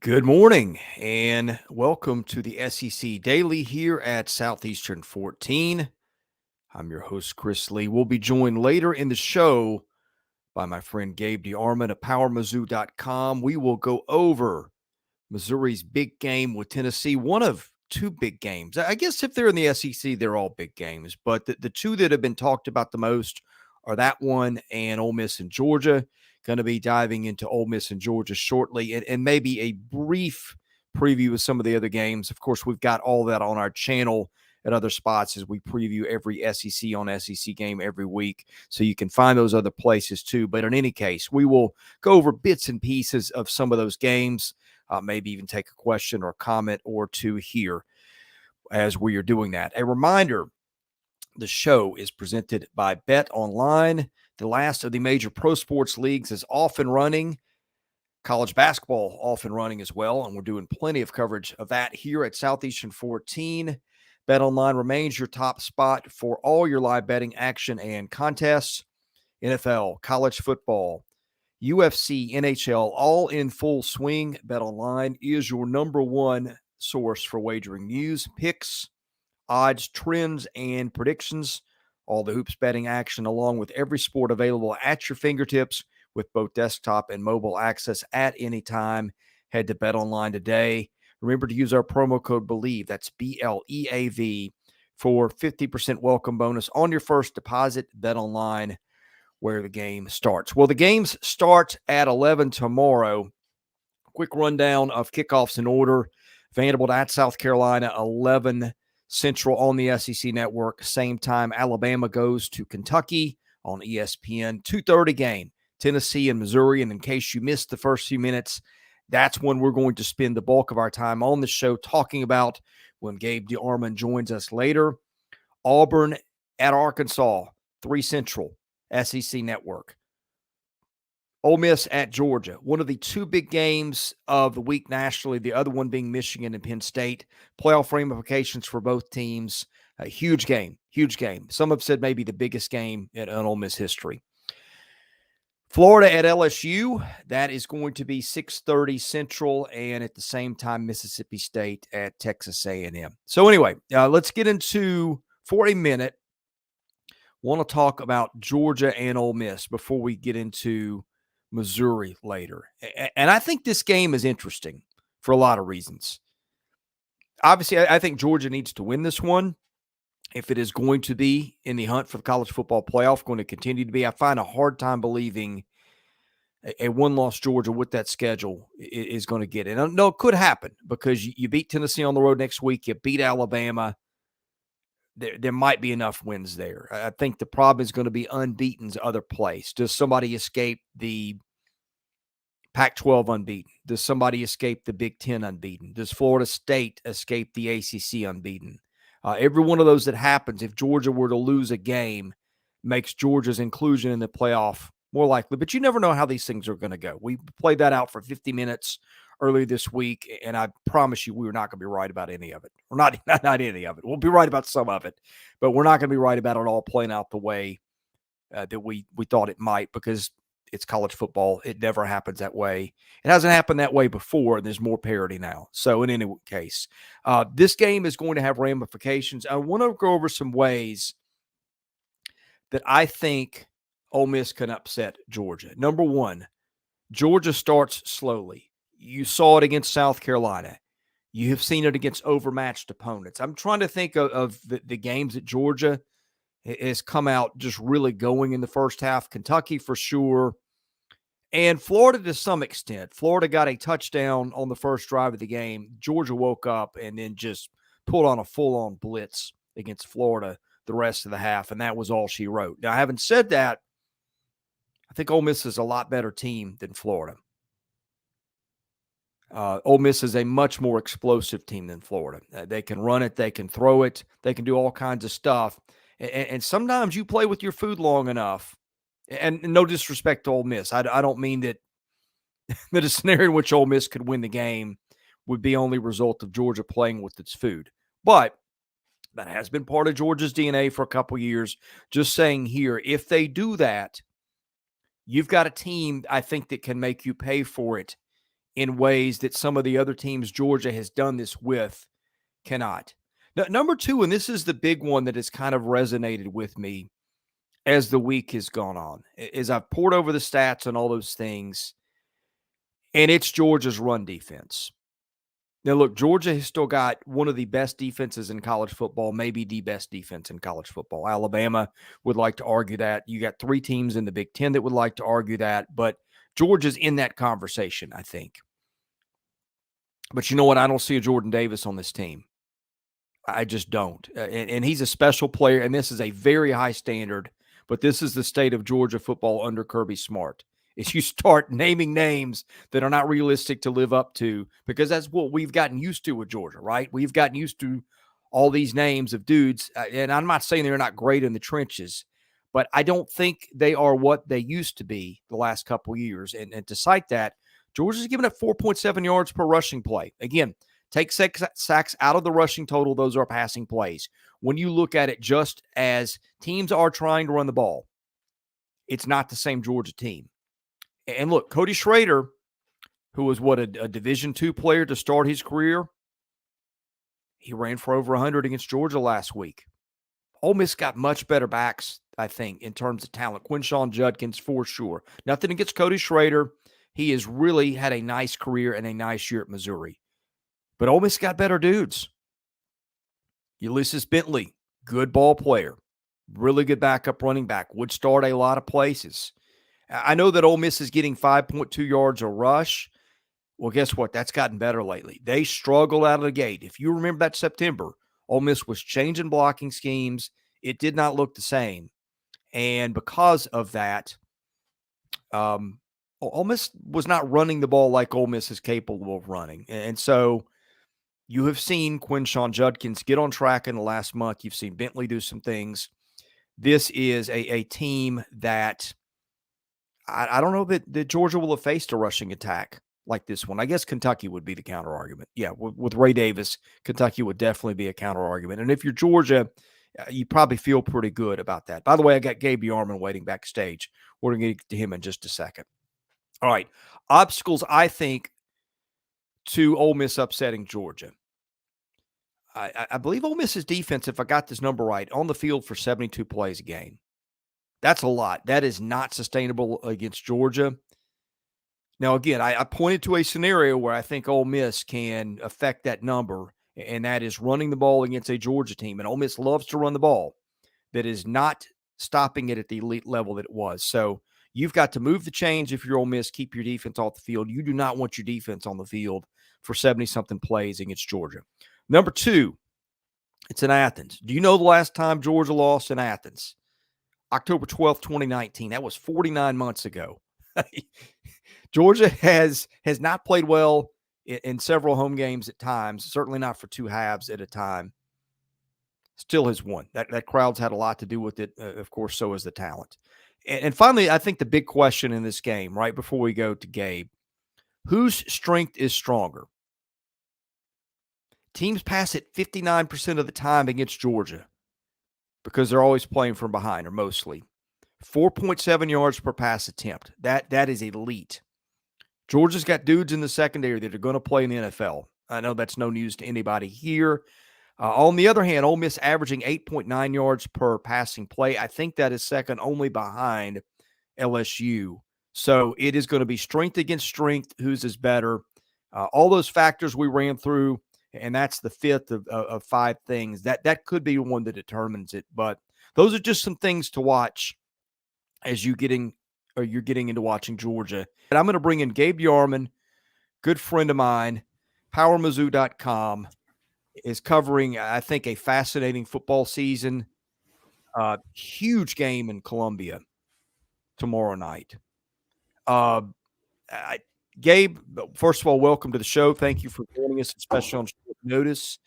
Good morning and welcome to the SEC Daily here at Southeastern 14. I'm your host, Chris Lee. We'll be joined later in the show by my friend Gabe DeArmond of PowerMizzou.com. We will go over Missouri's big game with Tennessee, one of two big games. I guess if they're in the SEC, they're all big games, but the two that have been talked about the most are that one and Ole Miss and Georgia. Going to be diving into Ole Miss and Georgia shortly and maybe a brief preview of some of the other games. Of course, we've got all that on our channel at other spots as we preview every SEC on SEC game every week. So you can find those other places too. But in any case, we will go over bits and pieces of some of those games, maybe even take a question or a comment or two here as we are doing that. A reminder, the show is presented by Bet Online. The last of the major pro sports leagues is off and running. College basketball off and running as well, and we're doing plenty of coverage of that here at Southeastern 14. Bet Online remains your top spot for all your live betting action and contests. NFL, college football, UFC, NHL, all in full swing. Bet Online is your number one source for wagering news, picks, odds, trends, and predictions. All the hoops betting action along with every sport available at your fingertips with both desktop and mobile access at any time. Head to BetOnline today. Remember to use our promo code BELIEVE, that's BLEAV, for 50% welcome bonus on your first deposit. BetOnline, where the game starts. Well, the games start at 11 tomorrow. Quick rundown of kickoffs in order. Vanderbilt at South Carolina, 11 Central on the SEC Network. Same time, Alabama goes to Kentucky on ESPN. 2:30 game, Tennessee and Missouri. And in case you missed the first few minutes, that's when we're going to spend the bulk of our time on the show talking about when Gabe DeArmond joins us later. Auburn at Arkansas, 3 Central, SEC Network. Ole Miss at Georgia, one of the two big games of the week nationally, the other one being Michigan and Penn State. Playoff ramifications for both teams. A huge game, huge game. Some have said maybe the biggest game in Ole Miss history. Florida at LSU, that is going to be 6:30 Central, and at the same time, Mississippi State at Texas A&M. So anyway, let's get into, for a minute, want to talk about Georgia and Ole Miss before we get into Missouri later. And I think this game is interesting for a lot of reasons. Obviously, I think Georgia needs to win this one if it is going to be in the hunt for the college football playoff, going to continue to be. I find a hard time believing a one-loss Georgia with that schedule is going to get it. No, it could happen because you beat Tennessee on the road next week. You beat Alabama. There might be enough wins there. I think the problem is going to be unbeaten's other place. Does somebody escape the Pac-12 unbeaten? Does somebody escape the Big Ten unbeaten? Does Florida State escape the ACC unbeaten? Every one of those that happens, if Georgia were to lose a game, makes Georgia's inclusion in the playoff more likely. But you never know how these things are going to go. We played that out for 50 minutes earlier this week, and I promise you we were not going to be right about any of it. Or not any of it. We'll be right about some of it, but we're not going to be right about it all playing out the way that we thought it might, because it's college football. It never happens that way. It hasn't happened that way before, and there's more parity now. So in any case, this game is going to have ramifications. I want to go over some ways that I think Ole Miss can upset Georgia. Number one, Georgia starts slowly. You saw it against South Carolina. You have seen it against overmatched opponents. I'm trying to think of the games that Georgia has come out just really going in the first half. Kentucky for sure. And Florida to some extent. Florida got a touchdown on the first drive of the game. Georgia woke up and then just pulled on a full-on blitz against Florida the rest of the half, and that was all she wrote. Now, having said that, I think Ole Miss is a lot better team than Florida. Ole Miss is a much more explosive team than Florida. They can run it. They can throw it. They can do all kinds of stuff. And sometimes you play with your food long enough, and no disrespect to Ole Miss. I don't mean that a scenario in which Ole Miss could win the game would be only a result of Georgia playing with its food. But that has been part of Georgia's DNA for a couple years. Just saying here, if they do that, you've got a team, I think, that can make you pay for it in ways that some of the other teams Georgia has done this with cannot. Now, number two, and this is the big one that has kind of resonated with me as the week has gone on, is I've poured over the stats and all those things, and it's Georgia's run defense. Now, look, Georgia has still got one of the best defenses in college football, maybe the best defense in college football. Alabama would like to argue that. You got three teams in the Big Ten that would like to argue that, but Georgia's in that conversation, I think. But you know what? I don't see a Jordan Davis on this team. I just don't. And he's a special player, and this is a very high standard, but this is the state of Georgia football under Kirby Smart. Is you start naming names that are not realistic to live up to, because that's what we've gotten used to with Georgia, right? We've gotten used to all these names of dudes, and I'm not saying they're not great in the trenches, but I don't think they are what they used to be the last couple of years. And to cite that, Georgia's given up 4.7 yards per rushing play. Again, take sacks out of the rushing total. Those are passing plays. When you look at it just as teams are trying to run the ball, it's not the same Georgia team. And look, Cody Schrader, who was a Division II player to start his career, he ran for over 100 against Georgia last week. Ole Miss got much better backs, I think, in terms of talent. Quinshon Judkins, for sure. Nothing against Cody Schrader. He has really had a nice career and a nice year at Missouri. But Ole Miss got better dudes. Ulysses Bentley, good ball player. Really good backup running back. Would start a lot of places. I know that Ole Miss is getting 5.2 yards a rush. Well, guess what? That's gotten better lately. They struggled out of the gate. If you remember that September, Ole Miss was changing blocking schemes. It did not look the same. And because of that, Ole Miss was not running the ball like Ole Miss is capable of running. And so you have seen Quinshon Judkins get on track in the last month. You've seen Bentley do some things. This is a team that I don't know that Georgia will have faced a rushing attack like this one. I guess Kentucky would be the counter argument. Yeah, with Ray Davis, Kentucky would definitely be a counter argument. And if you're Georgia, you probably feel pretty good about that. By the way, I got Gabe DeArmond waiting backstage. We're going to get to him in just a second. All right, obstacles, I think, to Ole Miss upsetting Georgia. I believe Ole Miss's defense, if I got this number right, on the field for 72 plays a game. That's a lot. That is not sustainable against Georgia. Now, again, I pointed to a scenario where I think Ole Miss can affect that number, and that is running the ball against a Georgia team. And Ole Miss loves to run the ball. That is not stopping it at the elite level that it was. So you've got to move the chains if you're Ole Miss, keep your defense off the field. You do not want your defense on the field for 70-something plays against Georgia. Number two, it's in Athens. Do you know the last time Georgia lost in Athens? October 12th, 2019. That was 49 months ago. Georgia has not played well in several home games at times, certainly not for two halves at a time. Still has won. That crowd's had a lot to do with it. Of course, so has the talent. And finally, I think the big question in this game, right before we go to Gabe, whose strength is stronger? Teams pass it 59% of the time against Georgia because they're always playing from behind, or mostly. 4.7 yards per pass attempt. That is elite. Georgia's got dudes in the secondary that are going to play in the NFL. I know that's no news to anybody here. On the other hand, Ole Miss averaging 8.9 yards per passing play. I think that is second only behind LSU. So it is going to be strength against strength. Whose is better? All those factors we ran through, and that's the fifth of five things. That could be one that determines it. But those are just some things to watch as you're getting into watching Georgia. And I'm going to bring in Gabe DeArmond, good friend of mine, PowerMizzou.com, is covering, I think, a fascinating football season. Huge game in Columbia tomorrow night. Gabe, first of all, welcome to the show. Thank you for joining us, especially on short notice.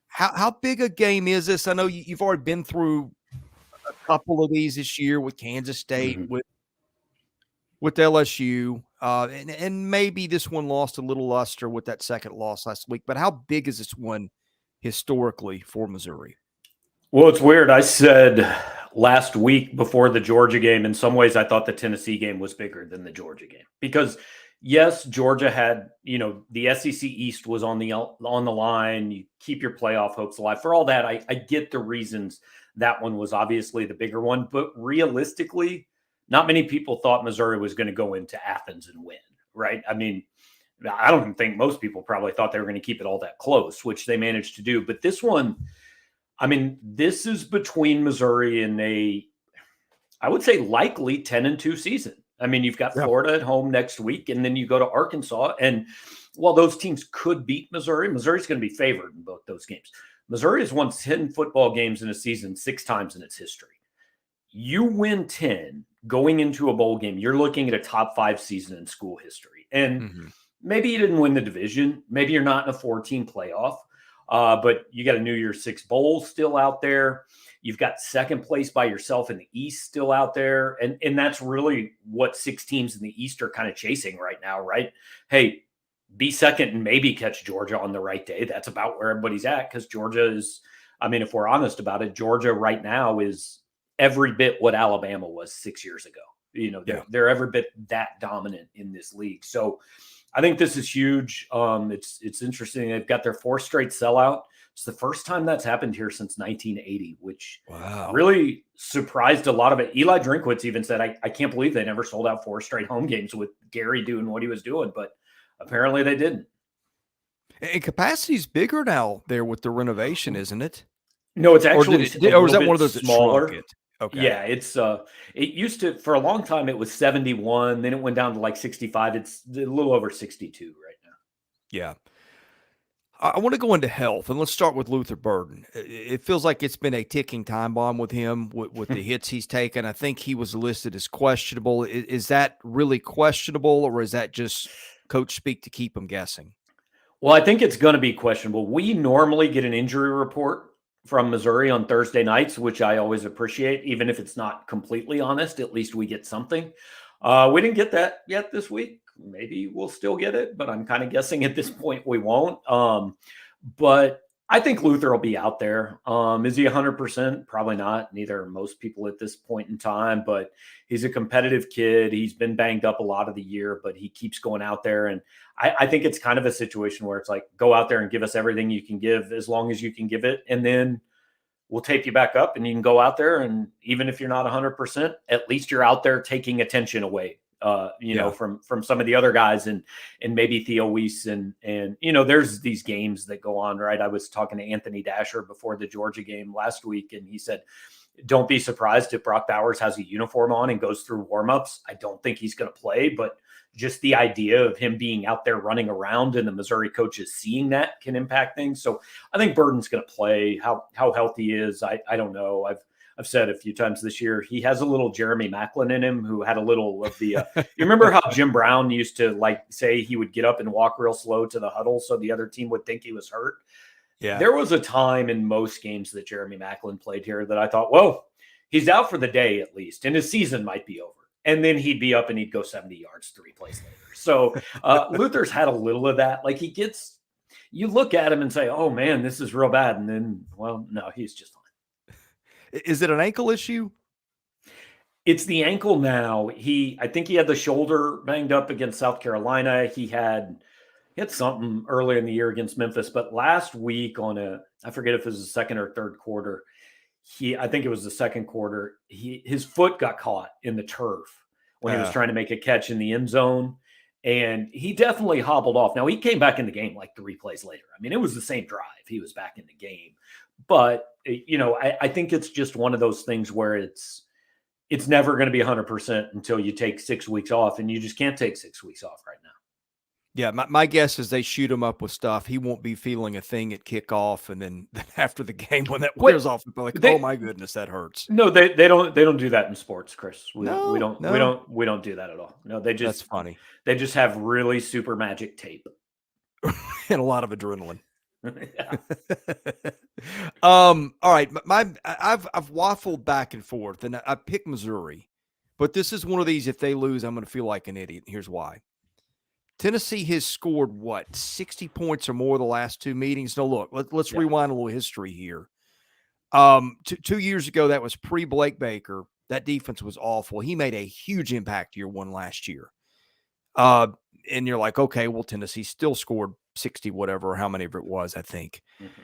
How big a game is this? I know you've already been through a couple of these this year with Kansas State, with LSU, and maybe this one lost a little luster with that second loss last week. But how big is this one historically for Missouri? Well, it's weird. I said last week before the Georgia game, in some ways, I thought the Tennessee game was bigger than the Georgia game because Yes, Georgia had, the SEC East was on the line. You keep your playoff hopes alive. For all that, I get the reasons that one was obviously the bigger one, but realistically, not many people thought Missouri was going to go into Athens and win, right? I mean, I don't think most people probably thought they were going to keep it all that close, which they managed to do. But this one, I mean, this is between Missouri and I would say likely 10-2 season. I mean, you've got Florida at home next week, and then you go to Arkansas. And while those teams could beat Missouri, Missouri's going to be favored in both those games. Missouri has won 10 football games in a season 6 times in its history. You win 10 going into a bowl game, you're looking at a top 5 season in school history. And maybe you didn't win the division. Maybe you're not in a 4-team playoff, but you got a New Year's 6 bowl still out there. You've got second place by yourself in the East still out there. And that's really what 6 teams in the East are kind of chasing right now, right? Hey, be second and maybe catch Georgia on the right day. That's about where everybody's at, because Georgia is, I mean, if we're honest about it, Georgia right now is every bit what Alabama was 6 years ago. They're every bit that dominant in this league. So I think this is huge. It's interesting. They've got their 4th straight sellout. It's the first time that's happened here since 1980, which really surprised a lot of it. Eli Drinkwitz even said, I can't believe they never sold out 4 straight home games with Gary doing what he was doing, but apparently they didn't. And capacity's bigger now there with the renovation, isn't it? No, it's actually or is that one of those smaller? That shrunk it? Okay. Yeah, it used to, for a long time, it was 71. Then it went down to like 65. It's a little over 62 right now. Yeah. I want to go into health, and let's start with Luther Burden. It feels like it's been a ticking time bomb with him, with the hits he's taken. I think he was listed as questionable. Is that really questionable, or is that just coach speak to keep him guessing? Well, I think it's going to be questionable. We normally get an injury report from Missouri on Thursday nights, which I always appreciate, even if it's not completely honest. At least we get something. We didn't get that yet this week. Maybe we'll still get it, but I'm kind of guessing at this point we won't. But I think Luther will be out there. Is he 100%? Probably not. Neither are most people at this point in time, but he's a competitive kid. He's been banged up a lot of the year, but he keeps going out there. And I think it's kind of a situation where it's like, go out there and give us everything you can give as long as you can give it. And then we'll tape you back up and you can go out there. And even if you're not 100%, at least you're out there taking attention away. From some of the other guys and maybe Theo Weiss and there's these games that go on, right? I was talking to Anthony Dasher before the Georgia game last week, and he said, don't be surprised if Brock Bowers has a uniform on and goes through warmups. I don't think he's going to play, but just the idea of him being out there running around and the Missouri coaches seeing that can impact things. So I think Burden's going to play. How healthy he is, I don't know. I've said a few times this year, he has a little Jeremy Maclin in him, who had a little of the, you remember how Jim Brown used to say he would get up and walk real slow to the huddle so the other team would think he was hurt. Yeah. There was a time in most games that Jeremy Maclin played here that I thought, whoa, he's out for the day at least, and his season might be over. And then he'd be up and he'd go 70 yards 3 plays later. So Luther's had a little of that. Like you look at him and say, oh man, this is real bad. And then, well, no, he's just fine. Is it an ankle issue? It's the ankle now. I think he had the shoulder banged up against South Carolina. He had something earlier in the year against Memphis, but last week I forget if it was the second or third quarter, I think it was the second quarter, his foot got caught in the turf when he was trying to make a catch in the end zone, and he definitely hobbled off. Now, he came back in the game like 3 plays later. I mean, it was the same drive. He was back in the game. But, I think it's just one of those things where it's never going to be 100% until you take 6 weeks off, and you just can't take 6 weeks off right now. Yeah, my guess is they shoot him up with stuff. He won't be feeling a thing at kickoff, and then after the game when that wears off, they're like, "Oh my goodness, that hurts." No, they don't do that in sports, Chris. We don't do that at all. No, that's funny. They just have really super magic tape and a lot of adrenaline. All right, I've waffled back and forth, and I picked Missouri, but this is one of these. If they lose, I'm going to feel like an idiot. Here's why. Tennessee has scored 60 points or more the last 2 meetings. No, look, let's rewind a little history here. 2 years ago, that was pre-Blake Baker. That defense was awful. He made a huge impact year 1 last year. and you're like, okay, well, Tennessee still scored 60, whatever, or how many of it was, I think. Mm-hmm.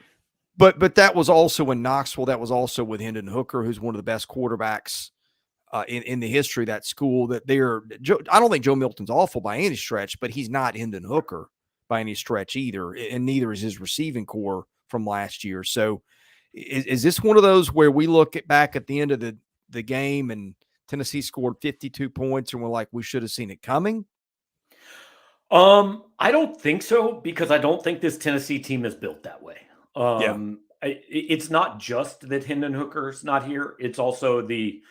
But that was also in Knoxville. That was also with Hendon Hooker, who's one of the best quarterbacks in the history of that school. That I don't think Joe Milton's awful by any stretch, but he's not Hendon Hooker by any stretch either, and neither is his receiving core from last year. So is this one of those where we look back at the end of the game and Tennessee scored 52 points and we're like, we should have seen it coming? I don't think so, because I don't think this Tennessee team is built that way. It's not just that Hendon Hooker's not here. It's also the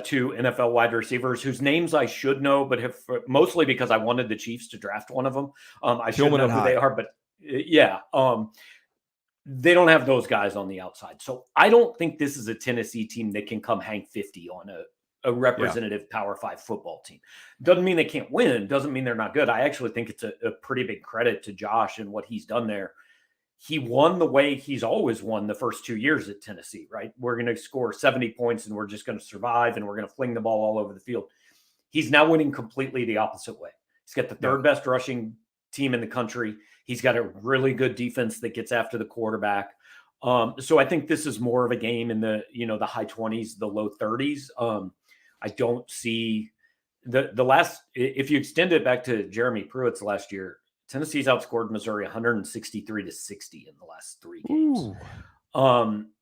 two NFL wide receivers whose names I should know, but have mostly because I wanted the Chiefs to draft one of them. I should know who they are, but they don't have those guys on the outside. So I don't think this is a Tennessee team that can come hang 50 on a representative Power 5 football team. Doesn't mean they can't win. Doesn't mean they're not good. I actually think it's a pretty big credit to Josh and what he's done there. He won the way he's always won the first 2 years at Tennessee, right? We're going to score 70 points and we're just going to survive and we're going to fling the ball all over the field. He's now winning completely the opposite way. He's got the third best rushing team in the country. He's got a really good defense that gets after the quarterback. So I think this is more of a game in the high 20s, the low 30s. I don't see the last, if you extend it back to Jeremy Pruitt's last year, Tennessee's outscored Missouri 163-60 in the last 3 games.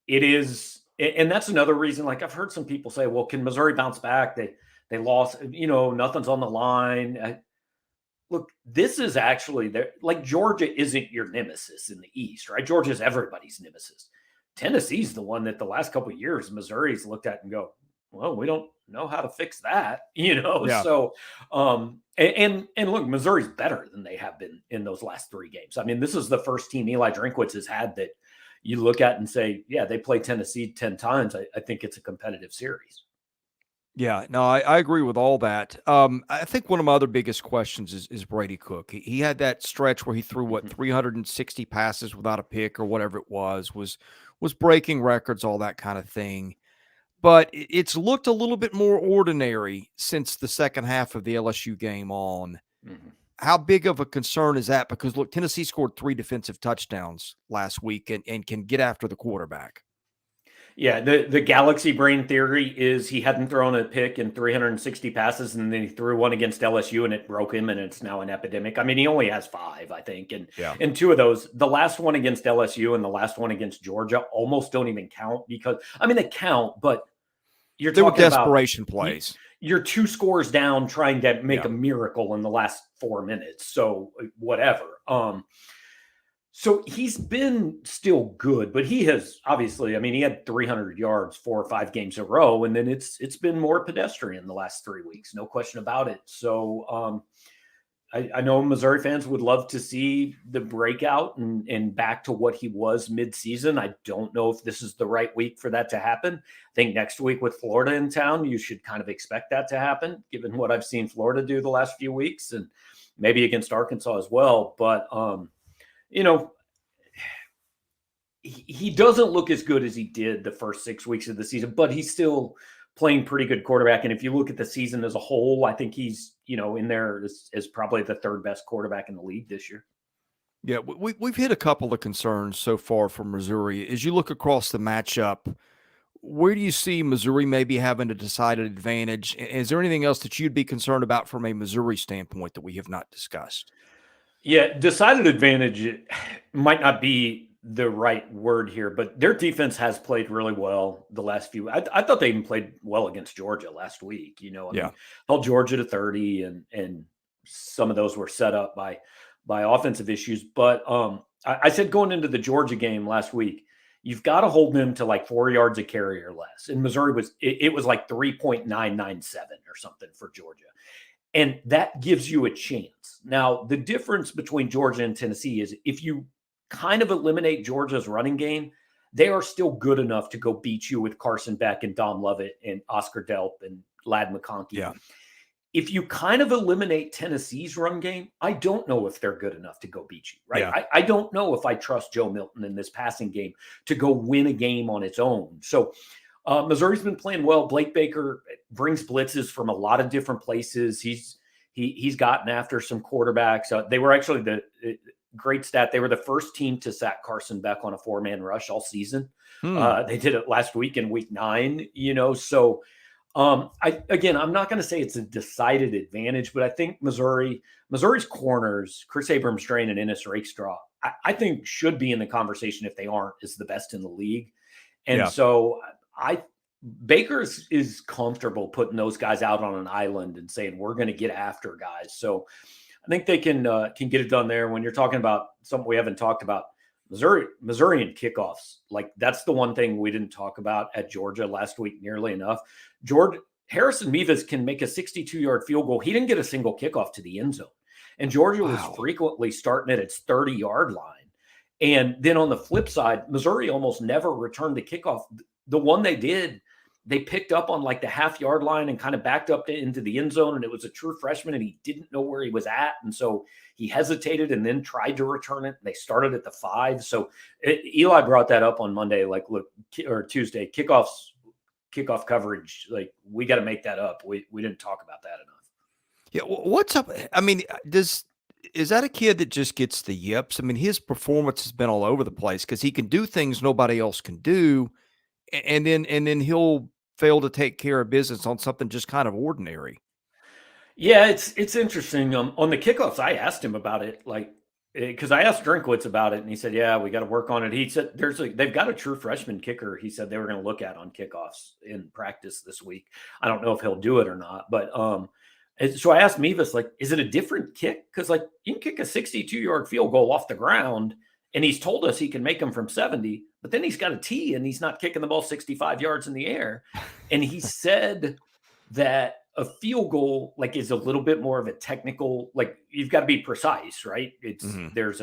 It is, and that's another reason. Like, I've heard some people say, well, can Missouri bounce back? They lost, nothing's on the line. Look, this is actually there. Like, Georgia isn't your nemesis in the East, right? Georgia's everybody's nemesis. Tennessee's the one that the last couple of years Missouri's looked at and go, well, we don't know how to fix that, So, and look, Missouri's better than they have been in those last 3 games. I mean, this is the first team Eli Drinkwitz has had that you look at and say, yeah, they played Tennessee 10 times. I think it's a competitive series. Yeah, no, I agree with all that. I think one of my other biggest questions is Brady Cook. He had that stretch where he threw 360 passes without a pick or whatever it was breaking records, all that kind of thing. But it's looked a little bit more ordinary since the second half of the LSU game on. Mm-hmm. How big of a concern is that? Because, look, Tennessee scored 3 defensive touchdowns last week and can get after the quarterback. Yeah, the galaxy brain theory is he hadn't thrown a pick in 360 passes, and then he threw one against LSU, and it broke him, and it's now an epidemic. I mean, he only has 5, I think, and 2 of those, the last one against LSU and the last one against Georgia, almost don't even count because, I mean, they count, but you're talking about desperation plays. You're 2 scores down trying to make a miracle in the last 4 minutes, so whatever. So he's been still good, but he has obviously, I mean, he had 300 yards 4 or 5 games in a row, and then it's been more pedestrian the last 3 weeks, no question about it. So I know Missouri fans would love to see the breakout and back to what he was midseason. I don't know if this is the right week for that to happen. I think next week with Florida in town, you should kind of expect that to happen, given what I've seen Florida do the last few weeks, and maybe against Arkansas as well. But he doesn't look as good as he did the first 6 weeks of the season, but he's still playing pretty good quarterback. And if you look at the season as a whole, I think he's, in there as probably the 3rd best quarterback in the league this year. Yeah, we've hit a couple of concerns so far from Missouri. As you look across the matchup, where do you see Missouri maybe having a decided advantage? Is there anything else that you'd be concerned about from a Missouri standpoint that we have not discussed? Yeah, decided advantage might not be the right word here, but their defense has played really well the last few. I thought they even played well against Georgia last week. I mean, held Georgia to 30, and some of those were set up by offensive issues. But I said going into the Georgia game last week, you've got to hold them to like 4 yards a carry or less. And Missouri was like 3.997 or something for Georgia. And that gives you a chance. Now, the difference between Georgia and Tennessee is if you kind of eliminate Georgia's running game, they are still good enough to go beat you with Carson Beck and Dom Lovett and Oscar Delp and Ladd McConkey. Yeah. If you kind of eliminate Tennessee's run game, I don't know if they're good enough to go beat you, right? Yeah. I don't know if I trust Joe Milton in this passing game to go win a game on its own. So Missouri's been playing well. Blake Baker brings blitzes from a lot of different places. He's He's gotten after some quarterbacks. They were actually the great stat. They were the first team to sack Carson Beck on a 4-man rush all season. They did it last week in week 9, so I'm not going to say it's a decided advantage, but I think Missouri's corners, Chris Abrams-Drain and Ennis Rakestraw, I think should be in the conversation if they aren't, is the best in the league. And so Baker's is comfortable putting those guys out on an island and saying, we're going to get after guys. So I think they can get it done there. When you're talking about something we haven't talked about, Missouri and kickoffs, like that's the one thing we didn't talk about at Georgia last week nearly enough. Harrison Mevis can make a 62-yard field goal. He didn't get a single kickoff to the end zone. And Georgia was frequently starting at its 30-yard line. And then on the flip side, Missouri almost never returned the kickoff. The one they did, they picked up on like the half-yard line and kind of backed up into the end zone. And it was a true freshman, and he didn't know where he was at. And so he hesitated and then tried to return it. They started at the 5. So Eli brought that up on Monday, or Tuesday, kickoff coverage. Like, we got to make that up. We didn't talk about that enough. Yeah. What's up? I mean, is that a kid that just gets the yips? I mean, his performance has been all over the place because he can do things nobody else can do. And then he'll fail to take care of business on something just kind of ordinary. Yeah, it's interesting. On the kickoffs, I asked him about it, because I asked Drinkwitz about it, and he said, "Yeah, we got to work on it." He said, "They've got a true freshman kicker." He said they were going to look at on kickoffs in practice this week. I don't know if he'll do it or not, but so I asked Mevis, is it a different kick? Because you can kick a 62-yard field goal off the ground, and he's told us he can make them from 70, but then he's got a tee, and he's not kicking the ball 65 yards in the air. And he said that a field goal is a little bit more of a technical, you've got to be precise, right? It's there's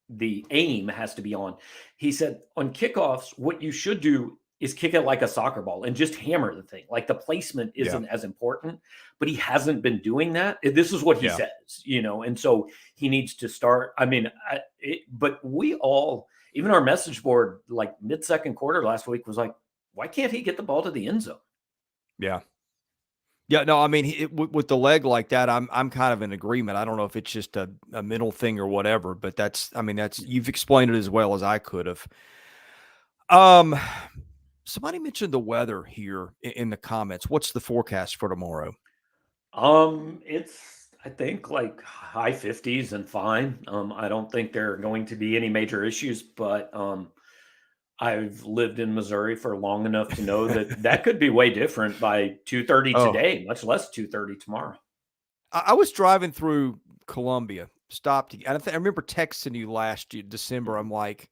the aim has to be on. He said on kickoffs, what you should do is kick it like a soccer ball and just hammer the thing. The placement isn't as important, but he hasn't been doing that. This is what he says, and so he needs to start. I mean, but we all, even our message board, mid-second quarter last week was why can't he get the ball to the end zone? Yeah. Yeah, no, I mean, with the leg like that, I'm kind of in agreement. I don't know if it's just a mental thing or whatever, but that's you've explained it as well as I could have. Somebody mentioned the weather here in the comments. What's the forecast for tomorrow? It's, I think, high 50s and fine. I don't think there are going to be any major issues, but I've lived in Missouri for long enough to know that could be way different by 2:30 today, much less 2:30 tomorrow. I was driving through Columbia, stopped. I remember texting you last year, December. I'm like,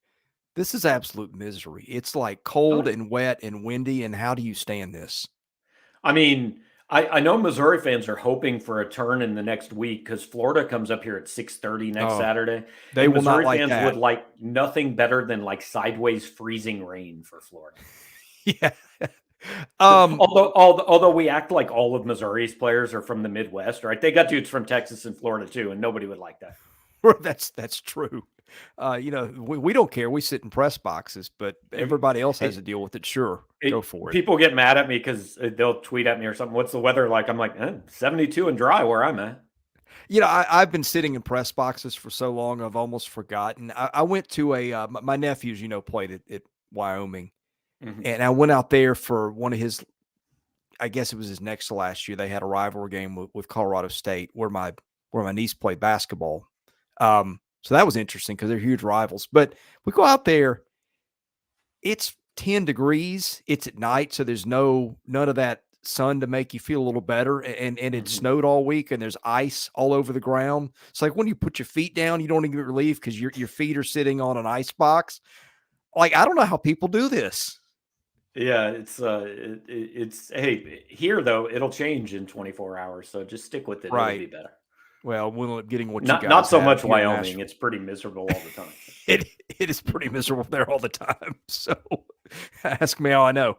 this is absolute misery. It's cold and wet and windy. And how do you stand this? I mean, I know Missouri fans are hoping for a turn in the next week because Florida comes up here at 6:30 next Saturday. They will Missouri not fans that. would like nothing better than sideways freezing rain for Florida. Yeah. Although we act like all of Missouri's players are from the Midwest, right? They got dudes from Texas and Florida too, and nobody would like that. That's true. We don't care. We sit in press boxes, but everybody else has to deal with it. Sure. Go for it. People get mad at me because they'll tweet at me or something. What's the weather like? I'm like, 72 and dry where I'm at. I've been sitting in press boxes for so long, I've almost forgotten. I went to my nephews, played at Wyoming. And I went out there for one of his, I guess it was his next to last year. They had a rivalry game with Colorado State where my niece played basketball. So that was interesting because they're huge rivals. But we go out there, it's 10 degrees. It's at night, so there's none of that sun to make you feel a little better. And it snowed all week, and there's ice all over the ground. It's when you put your feet down, you don't even get relief because your feet are sitting on an ice box. I don't know how people do this. Yeah, it's hey, here though, it'll change in 24 hours. So just stick with it. Right. It'll be better. Well, we'll end up getting what not, you guys not so have much here in Wyoming. Nashville. It's pretty miserable all the time. It is pretty miserable there all the time. So ask me how I know.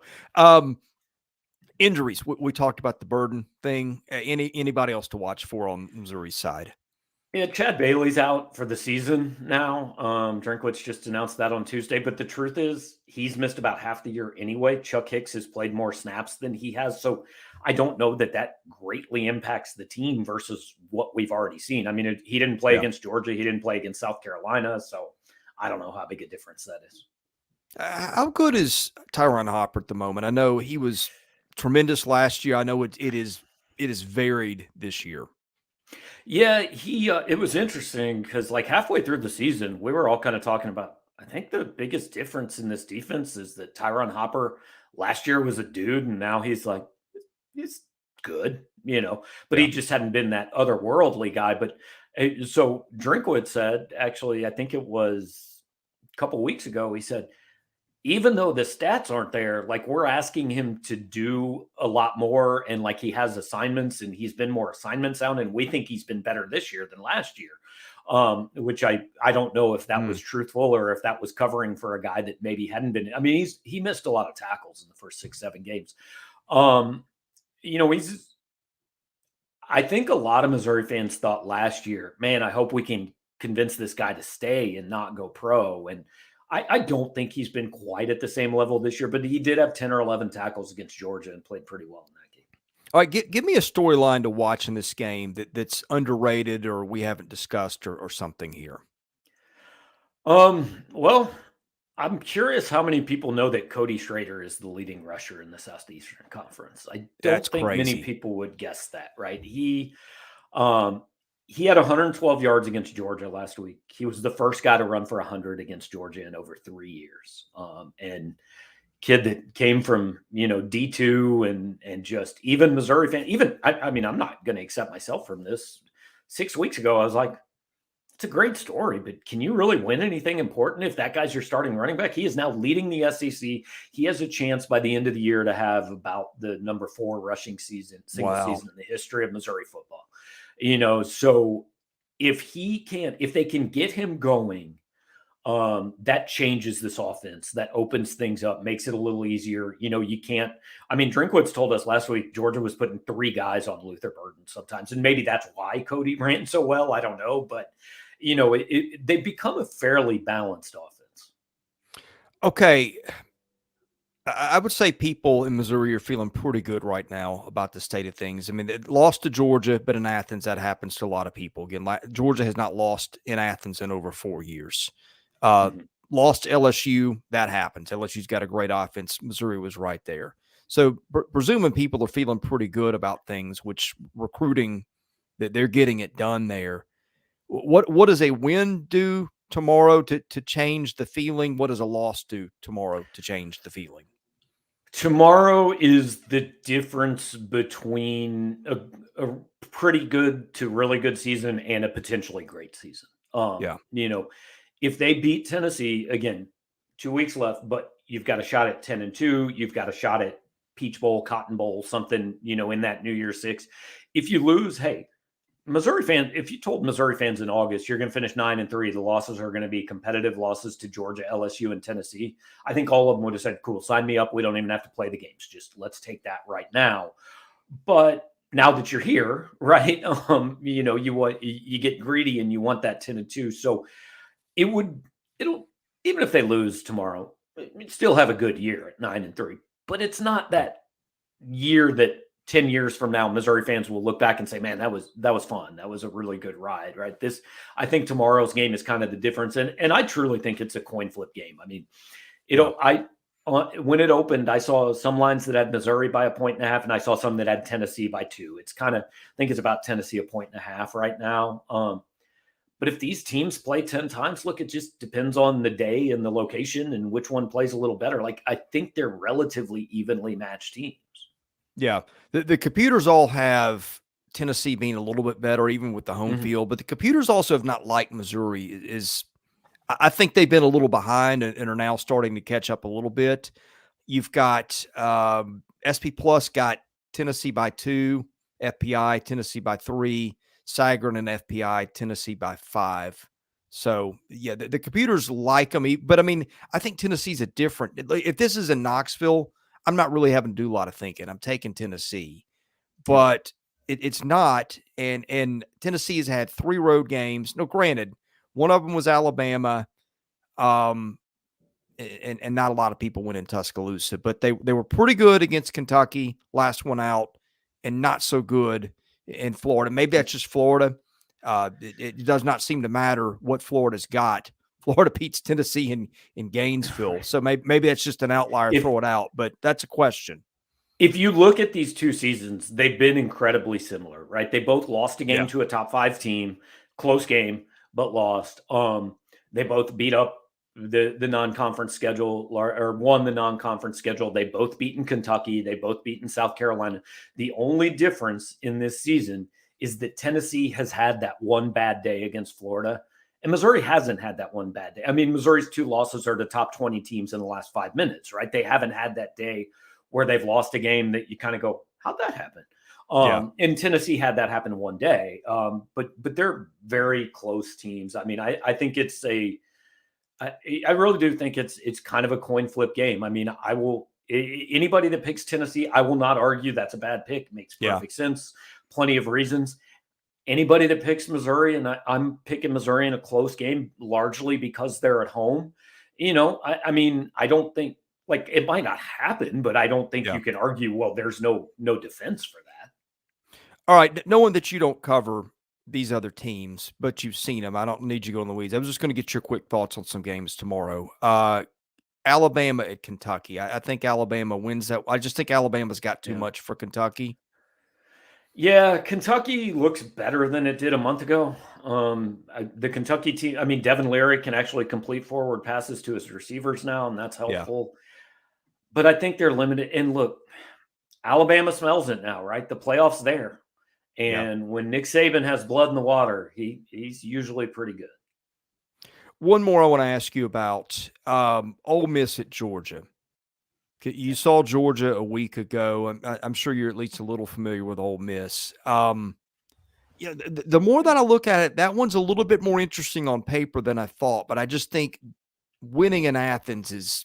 Injuries. We talked about the Burden thing. Anybody else to watch for on Missouri's side? Yeah, Chad Bailey's out for the season now. Drinkwitz just announced that on Tuesday. But the truth is, he's missed about half the year anyway. Chuck Hicks has played more snaps than he has. So I don't know that that greatly impacts the team versus what we've already seen. I mean, he didn't play Yeah. against Georgia. He didn't play against South Carolina. So I don't know how big a difference that is. How good is Tyron Hopper at the moment? I know he was tremendous last year. I know it is varied this year. Yeah, it was interesting because like halfway through the season, we were all kind of talking about. I think the biggest difference in this defense is that Tyron Hopper last year was a dude, and now he's good, but he Yeah. just hadn't been that otherworldly guy. But so Drinkwood said, actually, I think it was a couple weeks ago, he said even though the stats aren't there, like we're asking him to do a lot more and like he has assignments and he's been more assignment sound and we think he's been better this year than last year. Which I don't know if that was truthful or if that was covering for a guy that maybe hadn't been. I mean, he missed a lot of tackles in the first 6-7 games. I think a lot of Missouri fans thought last year, man, I hope we can convince this guy to stay and not go pro. And I don't think he's been quite at the same level this year, but he did have 10 or 11 tackles against Georgia and played pretty well in that game. All right, give me a storyline to watch in this game that's underrated or we haven't discussed or something here. Well, I'm curious how many people know that Cody Schrader is the leading rusher in the Southeastern Conference. I That's don't think many crazy. people would guess that, right? He had 112 yards against Georgia last week. He was the first guy to run for 100 against Georgia in over 3 years. And kid that came from, D2 and just even Missouri fan, I mean, I'm not going to accept myself from this. 6 weeks ago, I was like, it's a great story, but can you really win anything important if that guy's your starting running back? He is now leading the SEC. He has a chance by the end of the year to have about the number 4 rushing season, single season in the history of Missouri football. So if they can get him going, that changes this offense. That opens things up, makes it a little easier. Drinkwitz told us last week Georgia was putting 3 guys on Luther Burden sometimes, and maybe that's why Cody ran so well. I don't know, but they've become a fairly balanced offense. Okay. I would say people in Missouri are feeling pretty good right now about the state of things. I mean, it lost to Georgia, but in Athens, that happens to a lot of people. Again, Georgia has not lost in Athens in over 4 years. Lost to LSU, that happens. LSU's got a great offense. Missouri was right there. So presuming people are feeling pretty good about things, which recruiting, that they're getting it done there. What does a win do tomorrow to change the feeling? What does a loss do tomorrow to change the feeling? Tomorrow is the difference between a pretty good to really good season and a potentially great season. If they beat Tennessee, again, 2 weeks left, but you've got a shot at 10-2. You've got a shot at Peach Bowl, Cotton Bowl, something, in that New Year's Six. If you lose, hey, Missouri fans, if you told Missouri fans in August you're going to finish 9-3, the losses are going to be competitive losses to Georgia, LSU, and Tennessee, I think all of them would have said, cool, sign me up. We don't even have to play the games. Just let's take that right now. But now that you're here, right, you get greedy and you want that 10-2. So it'll even if they lose tomorrow, it'd still have a good year at 9-3. But it's not that year that 10 years from now, Missouri fans will look back and say, man, that was fun. That was a really good ride, right? I think tomorrow's game is kind of the difference. And I truly think it's a coin flip game. I mean, when it opened, I saw some lines that had Missouri by 1.5, and I saw some that had Tennessee by 2. It's kind of, I think it's about Tennessee 1.5 right now. But if these teams play 10 times, look, it just depends on the day and the location and which one plays a little better. Like, I think they're relatively evenly matched teams. Yeah. The computers all have Tennessee being a little bit better, even with the home field, but the computers also have not liked Missouri. I think they've been a little behind and are now starting to catch up a little bit. You've got SP Plus got Tennessee by 2, FPI Tennessee by 3, Sagarin and FPI Tennessee by 5. So yeah, the computers like them, but I mean, I think Tennessee's a different. If this is in Knoxville, I'm not really having to do a lot of thinking. I'm taking Tennessee, but it's not. And Tennessee has had 3 road games. No, granted, one of them was Alabama. And not a lot of people went in Tuscaloosa, but they were pretty good against Kentucky, last one out, and not so good in Florida. Maybe that's just Florida. It does not seem to matter what Florida's got. Florida beats Tennessee in Gainesville, so maybe that's just an outlier. Throw it out, but that's a question. If you look at these 2 seasons, they've been incredibly similar, right? They both lost a game to a top 5 team, close game, but lost. They both beat up the non-conference schedule, or won the non-conference schedule. They both beaten Kentucky. They both beaten South Carolina. The only difference in this season is that Tennessee has had that one bad day against Florida, and Missouri hasn't had that one bad day. I mean, Missouri's 2 losses are the top 20 teams in the last 5 minutes, right? They haven't had that day where they've lost a game that you kind of go, how'd that happen? And Tennessee had that happen one day. But they're very close teams. I mean, I think it's I really do think it's kind of a coin flip game. I mean, anybody that picks Tennessee, I will not argue that's a bad pick. It makes perfect sense. Plenty of reasons. Anybody that picks Missouri, and I'm picking Missouri in a close game, largely because they're at home. I mean, I don't think, like, it might not happen, but I don't think you can argue, well, there's no defense for that. All right. Knowing that you don't cover these other teams, but you've seen them, I don't need you to go in the weeds. I was just going to get your quick thoughts on some games tomorrow. Alabama at Kentucky. I think Alabama wins that. I just think Alabama's got too much for Kentucky. Yeah, Kentucky looks better than it did a month ago. The Kentucky team, I mean, Devin Leary can actually complete forward passes to his receivers now, and that's helpful. But I think they're limited. And look, Alabama smells it now, right? The playoffs there. And when Nick Saban has blood in the water, he's usually pretty good. One more I want to ask you about Ole Miss at Georgia. You saw Georgia a week ago. I'm sure you're at least a little familiar with Ole Miss. The more that I look at it, that one's a little bit more interesting on paper than I thought. But I just think winning in Athens is,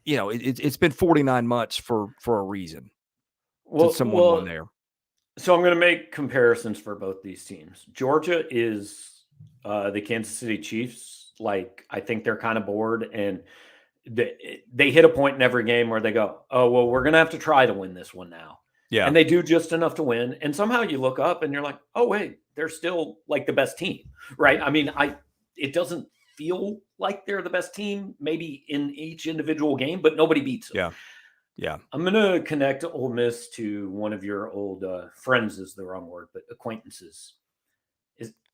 it's been 49 months for a reason. Well, someone won there. So I'm going to make comparisons for both these teams. Georgia is the Kansas City Chiefs. Like, I think they're kind of bored, and they hit a point in every game where they go, oh, well, we're going to have to try to win this one now. Yeah. And they do just enough to win. And somehow you look up and you're like, oh, wait, they're still like the best team, right? I mean, it doesn't feel like they're the best team maybe in each individual game, but nobody beats them. Yeah. Yeah. I'm going to connect Ole Miss to one of your old friends is the wrong word, but acquaintances.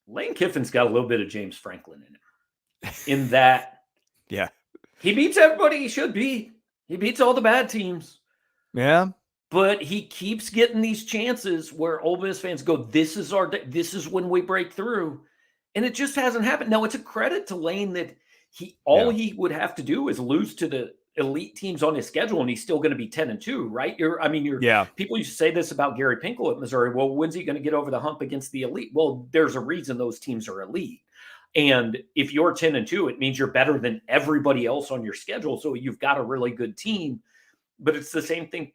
Lane Kiffin's got a little bit of James Franklin in him. In that, he beats everybody he should beat. He beats all the bad teams. Yeah. But he keeps getting these chances where Ole Miss fans go, this is when we break through. And it just hasn't happened. Now, it's a credit to Lane that he would have to do is lose to the elite teams on his schedule, and he's still going to be 10-2, right? People used to say this about Gary Pinkel at Missouri. Well, when's he going to get over the hump against the elite? Well, there's a reason those teams are elite. And if you're 10-2, it means you're better than everybody else on your schedule. So you've got a really good team. But it's the same thing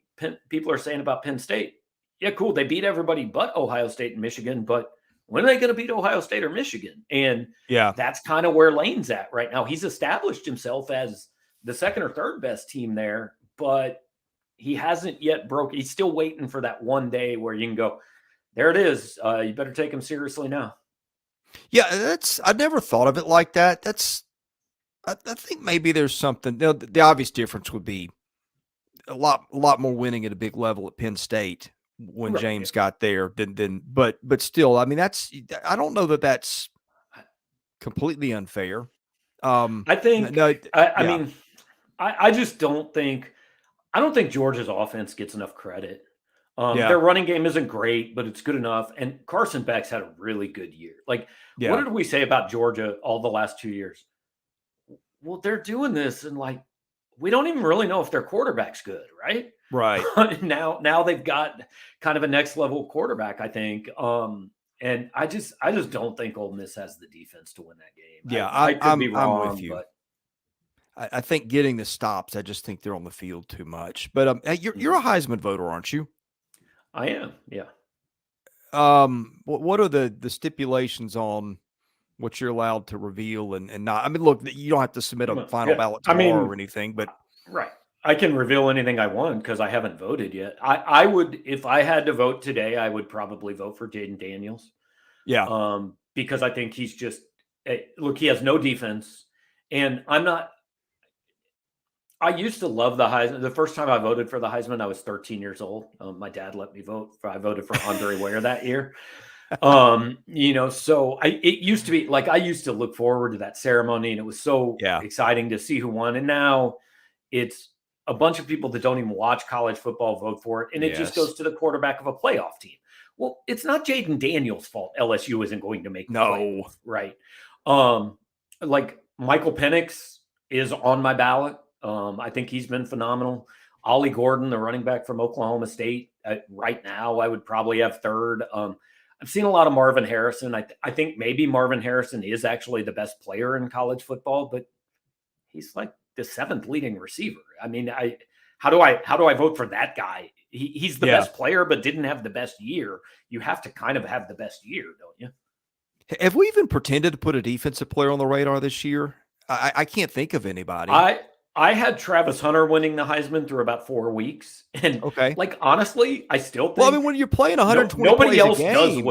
people are saying about Penn State. Yeah, cool. They beat everybody but Ohio State and Michigan, but when are they going to beat Ohio State or Michigan? And that's kind of where Lane's at right now. He's established himself as the second or third best team there, but he hasn't yet broke. He's still waiting for that one day where you can go, there it is. You better take him seriously now. Yeah, I never thought of it like that. I think maybe there's something. The obvious difference would be a lot more winning at a big level at Penn State when James got there but still, I mean, I don't know that that's completely unfair. I think, I mean, I just don't think Georgia's offense gets enough credit. Their running game isn't great, but it's good enough. And Carson Beck's had a really good year. Like, what did we say about Georgia all the last 2 years? Well, they're doing this, and like, we don't even really know if their quarterback's good, right? Right. Now they've got kind of a next level quarterback, I think. And I just don't think Ole Miss has the defense to win that game. Yeah, I could be wrong, I'm with you. But I think getting the stops, I just think they're on the field too much. But you're a Heisman voter, aren't you? I am, yeah. What are the stipulations on what you're allowed to reveal and not? I mean, look, you don't have to submit a Well, final yeah, ballot I tomorrow mean, or anything, but right. I can reveal anything I want because I haven't voted yet. I would, if I had to vote today, I would probably vote for Jaden Daniels. yeah, Because I think he's just look, he has no defense, and I'm not. I used to love the Heisman. The first time I voted for the Heisman, I was 13 years old. My dad let me vote. I voted for Andre Ware that year. So it used to be like I used to look forward to that ceremony, and it was so yeah, exciting to see who won. And now it's a bunch of people that don't even watch college football vote for it, and it just yes, goes to the quarterback of a playoff team. Well, it's not Jaden Daniels' fault. LSU isn't going to make the no, playoff, right? Like Michael Penix is on my ballot. I think he's been phenomenal. Ollie Gordon, the running back from Oklahoma State, right now I would probably have third. I've seen a lot of Marvin Harrison. I think maybe Marvin Harrison is actually the best player in college football, but he's like the seventh leading receiver. I mean, how do I vote for that guy? He's the yeah. best player, but didn't have the best year. You have to kind of have the best year, don't you? Have we even pretended to put a defensive player on the radar this year? I can't think of anybody. I had Travis Hunter winning the Heisman through about 4 weeks, and Okay. like honestly, I still Well, I think mean, when you're playing 120 nobody plays a else does game,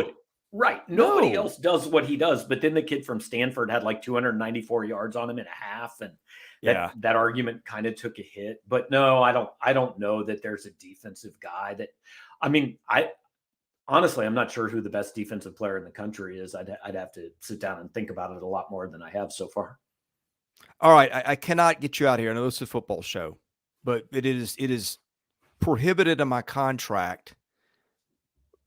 nobody no. else does what he does. But then the kid from Stanford had like 294 yards on him in a half, and Yeah. that argument kind of took a hit. But no, I don't know that there's a defensive guy that. I mean, I honestly, I'm not sure who the best defensive player in the country is. I'd have to sit down and think about it a lot more than I have so far. All right. I cannot get you out here. I know this is a football show, but it is prohibited in my contract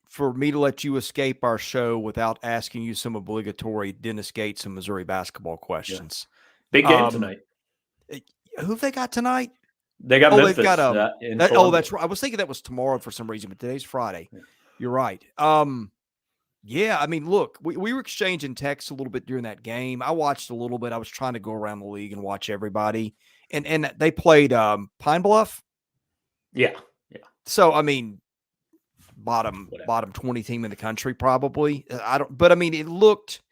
for me to let you escape our show without asking you some obligatory Dennis Gates and Missouri basketball Yeah, questions. big game tonight. Who have they got tonight? They got Oh, they've got Memphis in oh, Columbia. that's right. I was thinking that was tomorrow for some reason, but today's Friday. Yeah. You're right. Yeah, I mean, look, we were exchanging texts a little bit during that game. I watched a little bit. I was trying to go around the league and watch everybody. And they played Pine Bluff. Yeah. So I mean, bottom 20 team in the country probably. But I mean, it looked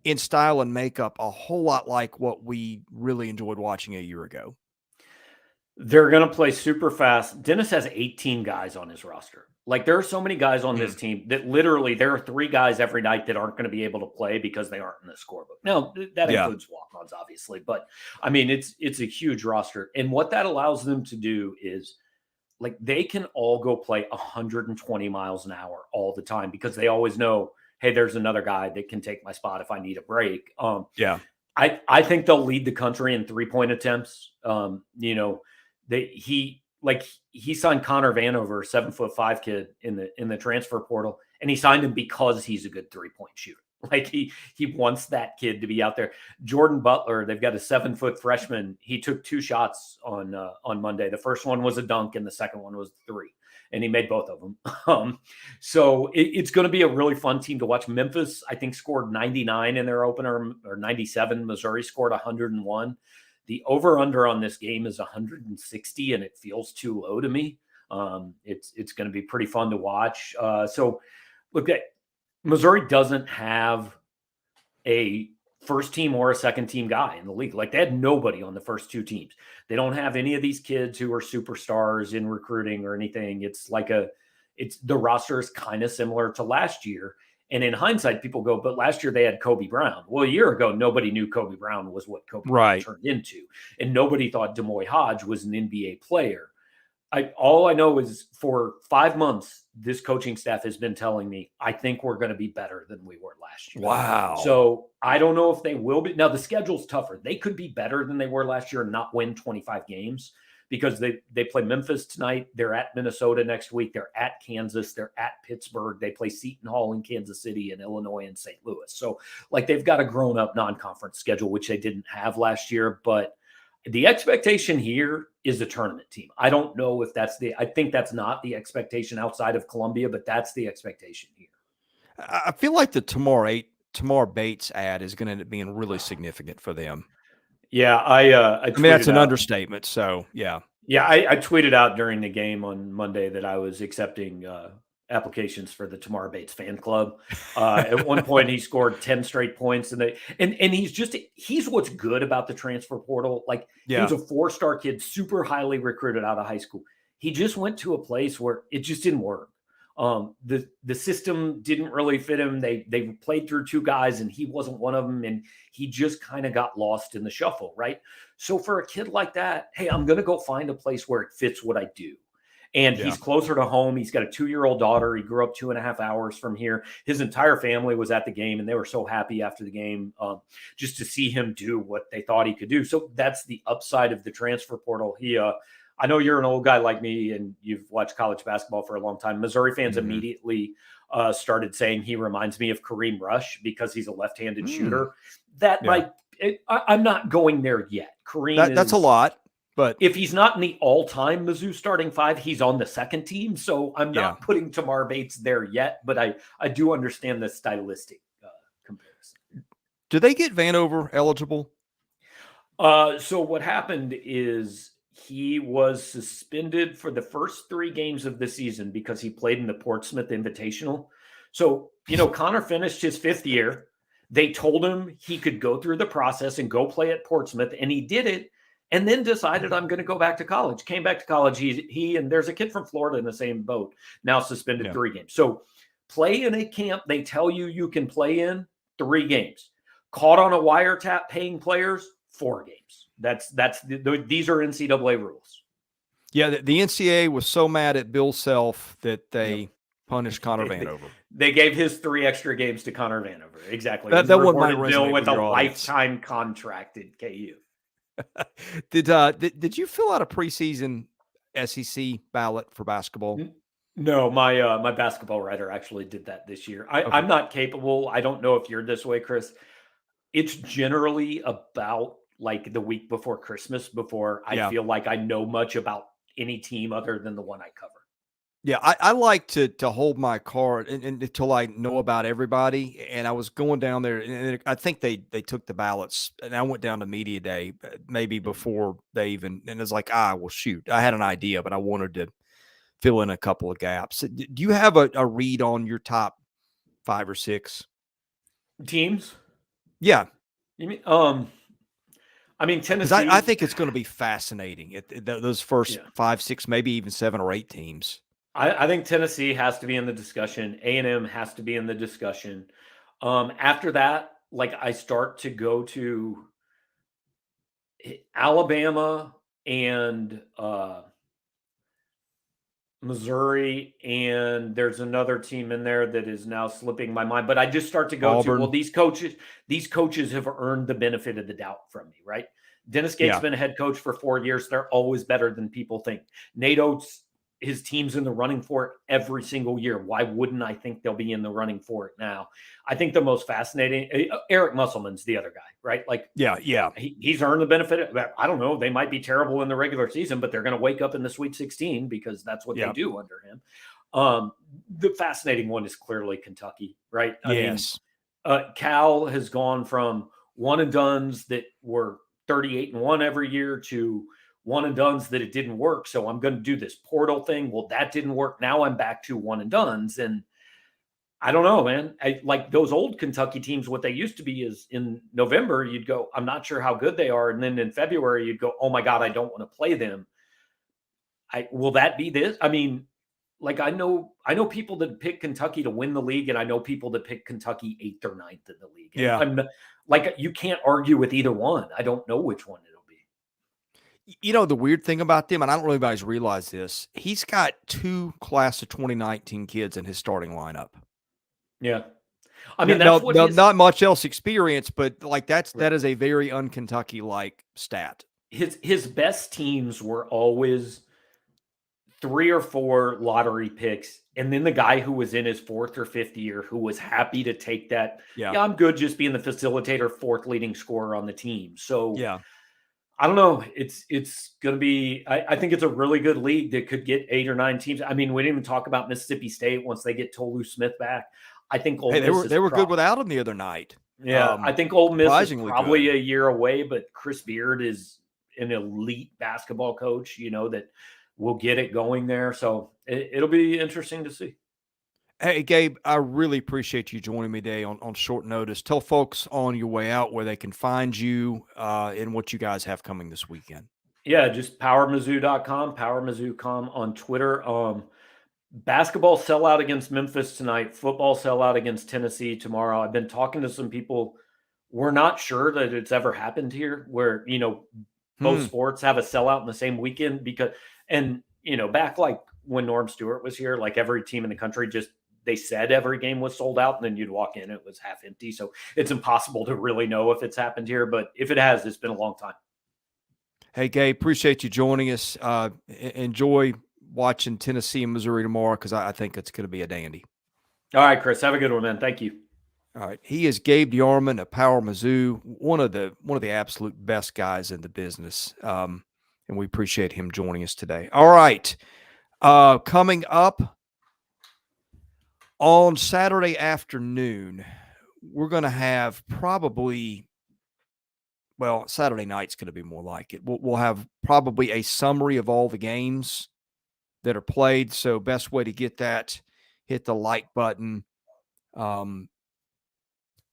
in style and makeup a whole lot like what we really enjoyed watching a year ago. They're going to play super fast. Dennis has 18 guys on his roster. Like there are so many guys on this team that literally there are 3 guys every night that aren't going to be able to play because they aren't in the scorebook. Now that includes walk-ons, obviously, but I mean it's a huge roster, and what that allows them to do is like they can all go play 120 miles an hour all the time because they always know, hey, there's another guy that can take my spot if I need a break. Yeah, I think they'll lead the country in 3-point attempts. He signed Connor Vanover, 7'5" kid in the transfer portal, and he signed him because he's a good 3-point shooter. Like he wants that kid to be out there. Jordan Butler, they've got a 7-foot freshman. He took 2 shots on Monday. The first one was a dunk, and the second one was 3, and he made both of them. So it's going to be a really fun team to watch. Memphis, I think, scored 99 in their opener, or 97. Missouri scored 101. The over-under on this game is 160, and it feels too low to me. It's going to be pretty fun to watch. So look, Missouri doesn't have a first team or a second team guy in the league. Like they had nobody on the first 2 teams. They don't have any of these kids who are superstars in recruiting or anything. It's the roster is kind of similar to last year. And in hindsight, people go, but last year they had Kobe Brown. Well, a year ago, nobody knew Kobe Brown was what Kobe Brown turned into. And nobody thought Demoy Hodge was an NBA player. All I know is for 5 months, this coaching staff has been telling me, I think we're going to be better than we were last year. Wow. So I don't know if they will be. Now, the schedule's tougher. They could be better than they were last year and not win 25 games because they play Memphis tonight. They're at Minnesota next week. They're at Kansas. They're at Pittsburgh. They play Seton Hall in Kansas City and Illinois and St. Louis. So, like, they've got a grown-up non-conference schedule, which they didn't have last year. But the expectation here is a tournament team. I don't know if I think that's not the expectation outside of Columbia, but that's the expectation here. I feel like the Tamar Bates ad is going to end up being really significant for them. Yeah, I mean, that's an understatement. So, yeah. Yeah, I tweeted out during the game on Monday that I was accepting applications for the Tamar Bates fan club. At one point, he scored 10 straight points, and he's what's good about the transfer portal. Like, he was a 4-star kid, super highly recruited out of high school. He just went to a place where it just didn't work. The system didn't really fit him. They played through 2 guys, and he wasn't one of them, and he just kind of got lost in the shuffle, right? So for a kid like that, hey, I'm going to go find a place where it fits what I do. And he's closer to home. He's got a 2-year-old daughter. He grew up 2.5 hours from here. His entire family was at the game, and they were so happy after the game just to see him do what they thought he could do. So that's the upside of the transfer portal. I know you're an old guy like me, and you've watched college basketball for a long time. Missouri fans immediately started saying he reminds me of Kareem Rush because he's a left-handed shooter. I'm not going there yet. Kareem that's a lot. But if he's not in the all-time Mizzou starting 5, he's on the second team. So I'm not putting Tamar Bates there yet, but I do understand the stylistic comparison. Do they get Vanover eligible? So what happened is he was suspended for the first 3 games of the season because he played in the Portsmouth Invitational. So, Connor finished his 5th year. They told him he could go through the process and go play at Portsmouth, and he did it. And then decided, I'm going to go back to college. Came back to college. He and there's a kid from Florida in the same boat, now suspended 3 games. So play in a camp they tell you can play in 3 games. Caught on a wiretap paying players, 4 games. These are NCAA rules. Yeah, the NCAA was so mad at Bill Self that they punished Connor Vanover. They gave his 3 extra games to Connor Vanover. Exactly. That one might Bill with a audience. lifetime contract at KU. Did you fill out a preseason SEC ballot for basketball? No, my basketball writer actually did that this year. I'm not capable. I don't know if you're this way, Chris. It's generally about like the week before Christmas before I feel like I know much about any team other than the one I cover. Yeah, I like to hold my card and until I know about everybody. And I was going down there, and I think they took the ballots, and I went down to media day maybe before they even. And it's like, well, shoot, I had an idea, but I wanted to fill in a couple of gaps. Do you have a read on your top 5 or 6 teams? Yeah, you mean I mean Tennessee. I think it's going to be fascinating. Those first 5, 6, maybe even 7 or 8 teams. I think Tennessee has to be in the discussion. A&M has to be in the discussion. After that, like I start to go to Alabama and Missouri, and there's another team in there that is now slipping my mind. But I just start to go Auburn. to, well, these coaches have earned the benefit of the doubt from me, right? Dennis Gates been a head coach for 4 years. They're always better than people think. Nate Oates, his team's in the running for it every single year. Why wouldn't I think they'll be in the running for it now? I think the most fascinating, Eric Musselman's the other guy, right? Like, he's earned the benefit of that. I don't know. They might be terrible in the regular season, but they're going to wake up in the Sweet 16 because that's what they do under him. The fascinating one is clearly Kentucky, right? I mean, Cal has gone from one and dones that were 38-1 every year to one and dones that it didn't work. So I'm going to do this portal thing. Well, that didn't work. Now I'm back to one and dones. And I don't know, man. Like those old Kentucky teams, what they used to be is in November, you'd go, I'm not sure how good they are. And then in February, you'd go, oh my God, I don't want to play them. Will that be this? I mean, like I know people that pick Kentucky to win the league, and I know people that pick Kentucky 8th or 9th in the league. And you can't argue with either one. I don't know which one it'll be. You know, the weird thing about them, and I don't really guys realize this, he's got 2 class of 2019 kids in his starting lineup. Yeah. I mean, that's not much else experience, but like that is a very un-Kentucky like stat. His best teams were always 3 or 4 lottery picks, and then the guy who was in his 4th or 5th year who was happy to take that. Yeah, I'm good just being the facilitator, 4th leading scorer on the team. So I don't know. It's going to be. I think it's a really good league that could get 8 or 9 teams. I mean, we didn't even talk about Mississippi State once they get Tolu Smith back. I think Ole Miss they were good without him the other night. Yeah, I think Ole Miss is probably a year away, but Chris Beard is an elite basketball coach. You know that will get it going there. So it'll be interesting to see. Hey, Gabe, I really appreciate you joining me today on short notice. Tell folks on your way out where they can find you and what you guys have coming this weekend. Yeah, just powermizzou.com, powermizzou.com on Twitter. Basketball sellout against Memphis tonight, football sellout against Tennessee tomorrow. I've been talking to some people. We're not sure that it's ever happened here where, both sports have a sellout in the same weekend back like when Norm Stewart was here, like every team in the country they said every game was sold out, and then you'd walk in, it was half empty. So it's impossible to really know if it's happened here, but if it has, it's been a long time. Hey, Gabe, appreciate you joining us. Enjoy watching Tennessee and Missouri tomorrow because I think it's going to be a dandy. All right, Chris, have a good one, man. Thank you. All right, he is Gabe DeArmond of Power Mizzou, one of the absolute best guys in the business, and we appreciate him joining us today. All right, coming up on Saturday afternoon, we're going to have Saturday night's going to be more like it. We'll have probably a summary of all the games that are played. So best way to get that, hit the like button,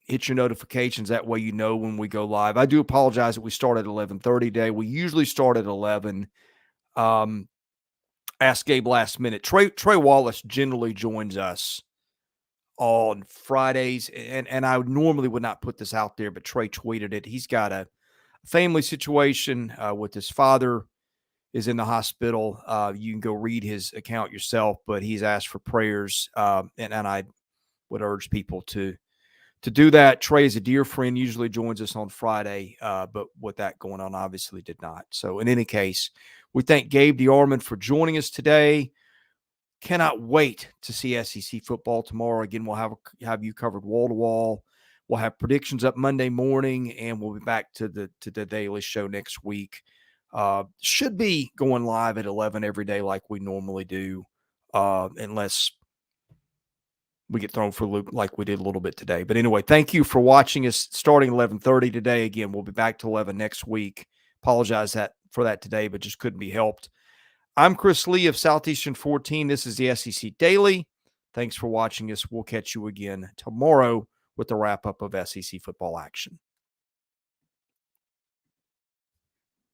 hit your notifications. That way you know when we go live. I do apologize that we start at 11:30 today. We usually start at 11. Ask Gabe last minute. Trey Wallace generally joins us on Fridays, and I normally would not put this out there, but Trey tweeted it. He's got a family situation with his father is in the hospital. You can go read his account yourself, but he's asked for prayers, and I would urge people to do that. Trey is a dear friend, usually joins us on Friday, but with that going on, obviously did not. So in any case, we thank Gabe DeArmond for joining us today. Cannot wait to see SEC football tomorrow. Again, we'll have you covered wall to wall. We'll have predictions up Monday morning, and we'll be back to the Daily Show next week. Should be going live at 11 every day like we normally do, unless we get thrown for a loop like we did a little bit today. But anyway, thank you for watching us starting 11:30 today. Again, we'll be back to 11 next week. Apologize for that today, but just couldn't be helped. I'm Chris Lee of Southeastern 14. This is the SEC Daily. Thanks for watching us. We'll catch you again tomorrow with the wrap-up of SEC football action.